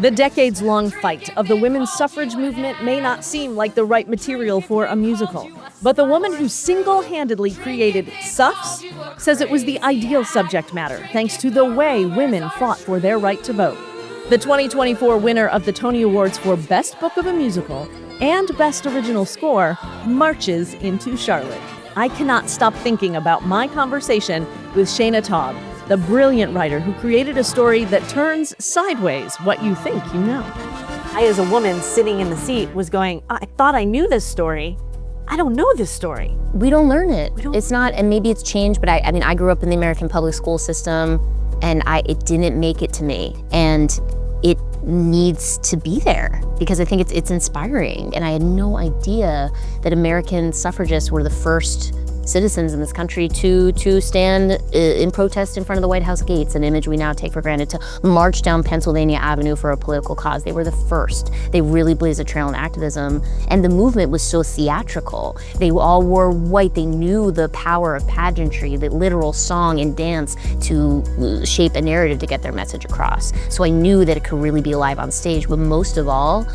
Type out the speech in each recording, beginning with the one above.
The decades-long fight of the women's suffrage movement may not seem like the right material for a musical, but the woman who single-handedly created Suffs says it was the ideal subject matter thanks to the way women fought for their right to vote. The 2024 winner of the Tony Awards for Best Book of a Musical and Best Original Score marches into Charlotte. I cannot stop thinking about my conversation with Shaina Taub, the brilliant writer who created a story that turns sideways what you think you know. I, as a woman sitting in the seat, was going, I thought I knew this story. I don't know this story. We don't learn it. It's not, and maybe it's changed, but I grew up in the American public school system, and it didn't make it to me. And it needs to be there because I think it's inspiring. And I had no idea that American suffragists were the first citizens in this country to stand in protest in front of the White House gates, an image we now take for granted, to march down Pennsylvania Avenue for a political cause. They were the first. They really blazed a trail in activism, and the movement was so theatrical. They all wore white. They knew the power of pageantry, the literal song and dance to shape a narrative to get their message across. So I knew that it could really be alive on stage, but most of all,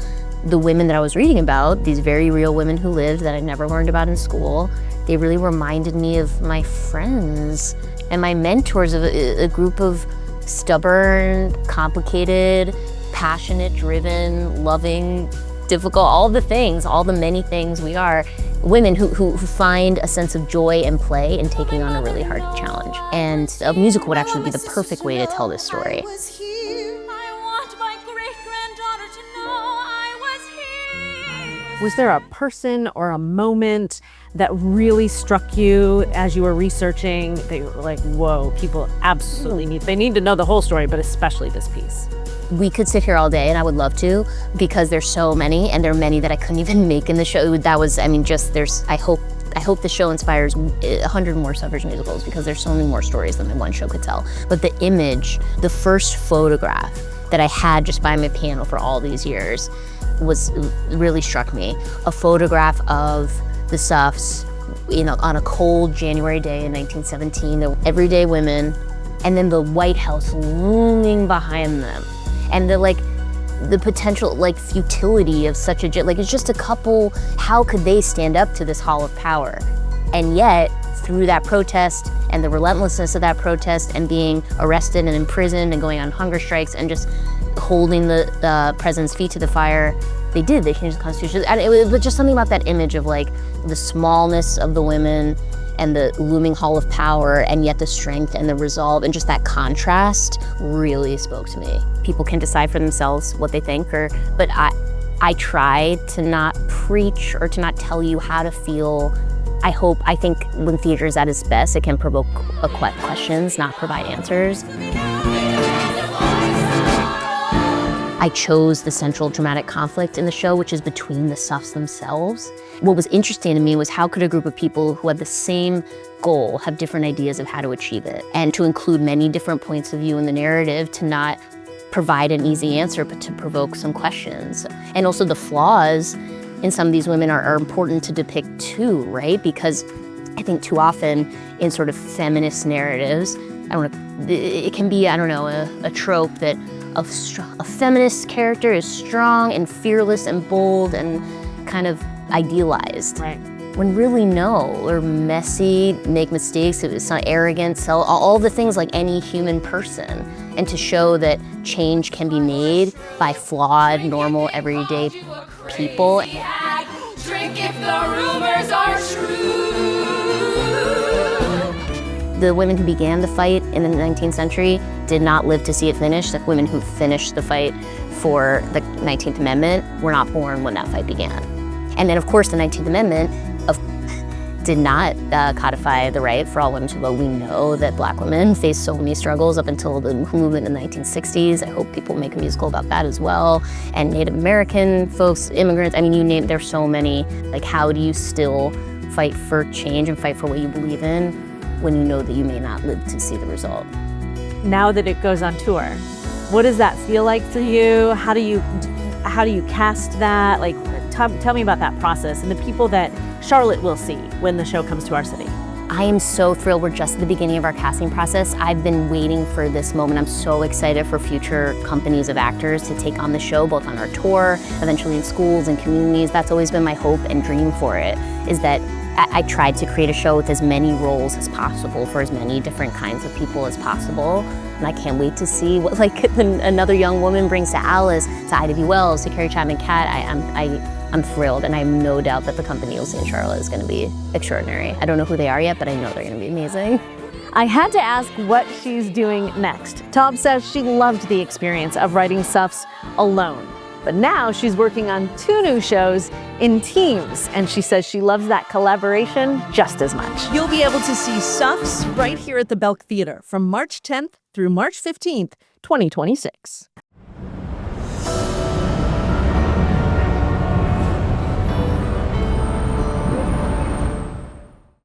the women that I was reading about, these very real women who lived that I never learned about in school, they really reminded me of my friends and my mentors, of a group of stubborn, complicated, passionate, driven, loving, difficult, all the things, all the many things we are, women who find a sense of joy and play in taking on a really hard challenge. And a musical would actually be the perfect way to tell this story. Was there a person or a moment that really struck you as you were researching that you were like, whoa, people absolutely need to know the whole story, but especially this piece? We could sit here all day, and I would love to, because there's so many, and there are many that I couldn't even make in the show. That was, I hope the show inspires 100 more suffrage musicals, because there's so many more stories than one show could tell. But the image, the first photograph that I had just by my piano for all these years really struck me. A photograph of the Suffs, on a cold January day in 1917, the everyday women, and then the White House looming behind them. And the potential futility of such it's just a couple, how could they stand up to this hall of power? And yet, through that protest and the relentlessness of that protest and being arrested and imprisoned and going on hunger strikes and just holding the president's feet to the fire, they changed the Constitution. And it was just something about that image of the smallness of the women and the looming hall of power, and yet the strength and the resolve, and just that contrast really spoke to me. People can decide for themselves what they think, but I try to not preach or to not tell you how to feel. I think when theater is at its best, it can provoke questions, not provide answers. I chose the central dramatic conflict in the show, which is between the Suffs themselves. What was interesting to me was how could a group of people who had the same goal have different ideas of how to achieve it, and to include many different points of view in the narrative, to not provide an easy answer, but to provoke some questions. And also the flaws in some of these women are important to depict too, right? Because I think too often in sort of feminist narratives, it can be, a trope that a feminist character is strong and fearless and bold and kind of idealized. Right. When really no, they're messy, make mistakes, it's not arrogant, all the things like any human person. And to show that change can be made by flawed, normal, everyday people. Drink if the rumors are true. The women who began the fight in the 19th century did not live to see it finish. The women who finished the fight for the 19th Amendment were not born when that fight began. And then, of course, the 19th Amendment did not codify the right for all women to vote. We know that Black women faced so many struggles up until the movement in the 1960s. I hope people make a musical about that as well. And Native American folks, immigrants, you name it, there's so many. How do you still fight for change and fight for what you believe in when you know that you may not live to see the result? Now that it goes on tour, what does that feel like for you? How do you cast that? Tell me about that process and the people that Charlotte will see when the show comes to our city. I am so thrilled. We're just at the beginning of our casting process. I've been waiting for this moment. I'm so excited for future companies of actors to take on the show, both on our tour, eventually in schools and communities. That's always been my hope and dream for it, is that I tried to create a show with as many roles as possible for as many different kinds of people as possible. And I can't wait to see what another young woman brings to Alice, to Ida B. Wells, to Carrie Chapman Catt. I'm thrilled, and I have no doubt that the company you'll see in Charlotte is going to be extraordinary. I don't know who they are yet, but I know they're going to be amazing. I had to ask what she's doing next. Taub says she loved the experience of writing Suffs alone. But now she's working on 2 new shows in teams, and she says she loves that collaboration just as much. You'll be able to see Suffs right here at the Belk Theater from March 10th through March 15th, 2026.